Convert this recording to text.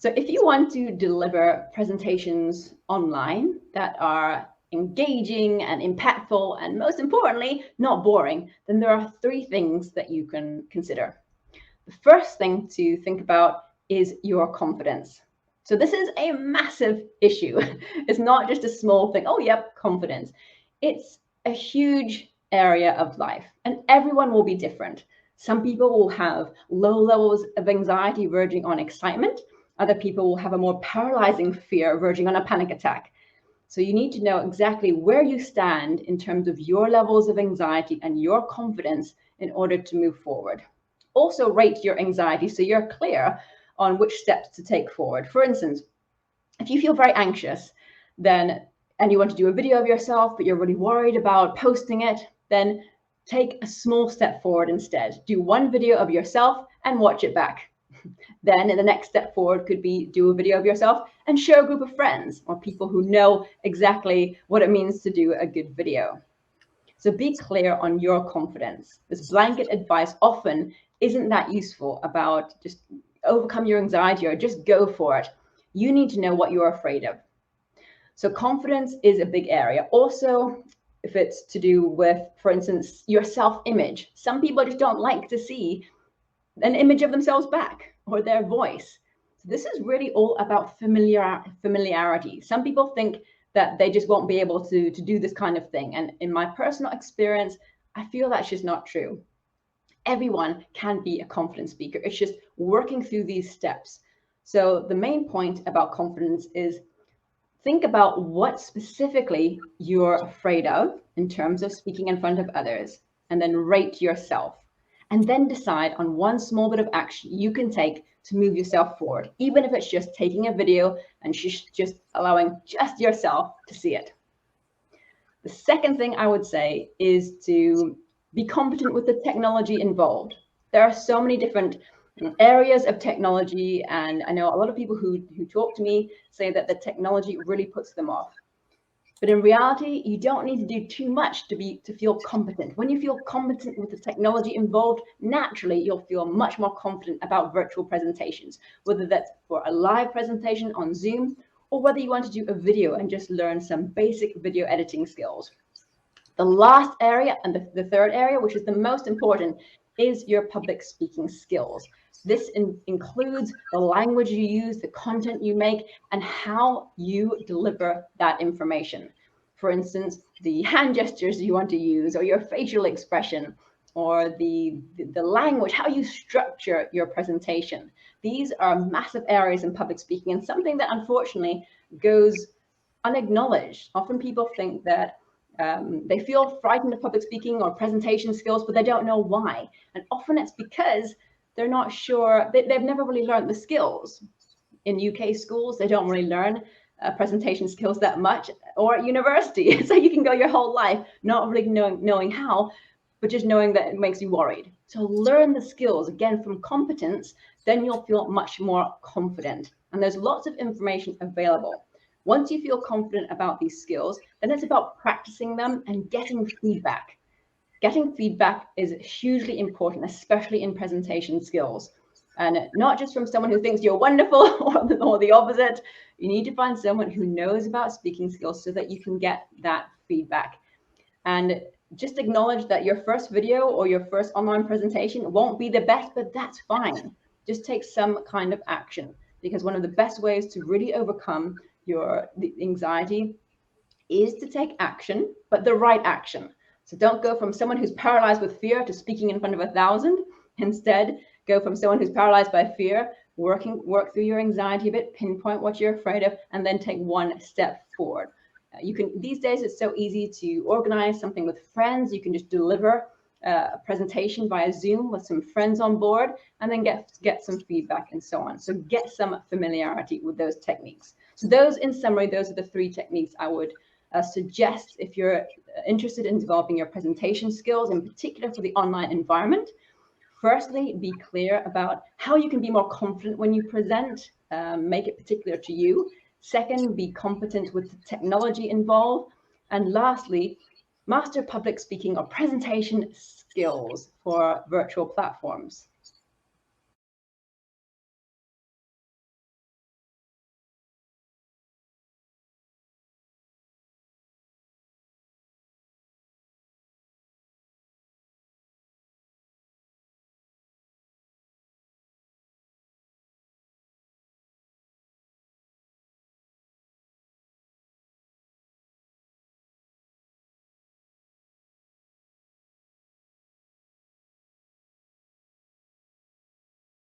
So if you want to deliver presentations online that are engaging and impactful, and most importantly, not boring, then there are three things that you can consider. The first thing to think about is your confidence. So this is a massive issue. It's not just a small thing. Oh, yep, confidence. It's a huge area of life, and everyone will be different. Some people will have low levels of anxiety verging on excitement. Other people will have a more paralyzing fear verging on a panic attack. So you need to know exactly where you stand in terms of your levels of anxiety and your confidence in order to move forward. Also rate your anxiety so you're clear on which steps to take forward. For instance, if you feel very anxious, and you want to do a video of yourself, but you're really worried about posting it, then take a small step forward instead. Do one video of yourself and watch it back. Then the next step forward could be do a video of yourself and show a group of friends or people who know exactly what it means to do a good video. So be clear on your confidence. This blanket advice often isn't that useful about just overcome your anxiety or just go for it. You need to know what you're afraid of. So confidence is a big area. Also, if it's to do with, for instance, your self-image, some people just don't like to see an image of themselves back or their voice. So this is really all about familiarity. Some people think that they just won't be able to do this kind of thing. And in my personal experience, I feel that's just not true. Everyone can be a confident speaker. It's just working through these steps. So the main point about confidence is think about what specifically you're afraid of in terms of speaking in front of others, and then rate yourself. And then decide on one small bit of action you can take to move yourself forward, even if it's just taking a video and just allowing just yourself to see it. The second thing I would say is to be competent with the technology involved. There are so many different areas of technology, and I know a lot of people who talk to me say that the technology really puts them off. But in reality, you don't need to do too much to feel competent. When you feel competent with the technology involved, naturally you'll feel much more confident about virtual presentations, whether that's for a live presentation on Zoom or whether you want to do a video and just learn some basic video editing skills. The last area and the third area, which is the most important, is your public speaking skills. This includes the language you use, the content you make, and how you deliver that information. For instance, the hand gestures you want to use, or your facial expression, or the language, how you structure your presentation. These are massive areas in public speaking and something that unfortunately goes unacknowledged. Often people think that they feel frightened of public speaking or presentation skills, but they don't know why. And often it's because they're not sure, they've never really learned the skills. In UK schools, they don't really learn presentation skills that much, or at university. So you can go your whole life not really knowing how, but just knowing that it makes you worried. So learn the skills, again, from competence, then you'll feel much more confident. And there's lots of information available. Once you feel confident about these skills, then it's about practicing them and getting feedback. Getting feedback is hugely important, especially in presentation skills. And not just from someone who thinks you're wonderful or the opposite. You need to find someone who knows about speaking skills so that you can get that feedback. And just acknowledge that your first video or your first online presentation won't be the best, but that's fine. Just take some kind of action, because one of the best ways to really overcome the anxiety is to take action, but the right action. So don't go from someone who's paralyzed with fear to speaking in front of 1,000. Instead, go from someone who's paralyzed by fear, work through your anxiety a bit, pinpoint what you're afraid of, and then take one step forward. You can, these days, it's so easy to organize something with friends. You can just deliver a presentation via Zoom with some friends on board, and then get some feedback and so on. So get some familiarity with those techniques. So those, in summary, those are the three techniques I would suggest if you're interested in developing your presentation skills, in particular for the online environment. Firstly, be clear about how you can be more confident when you present, make it particular to you. Second, be competent with the technology involved. And lastly, master public speaking or presentation skills for virtual platforms.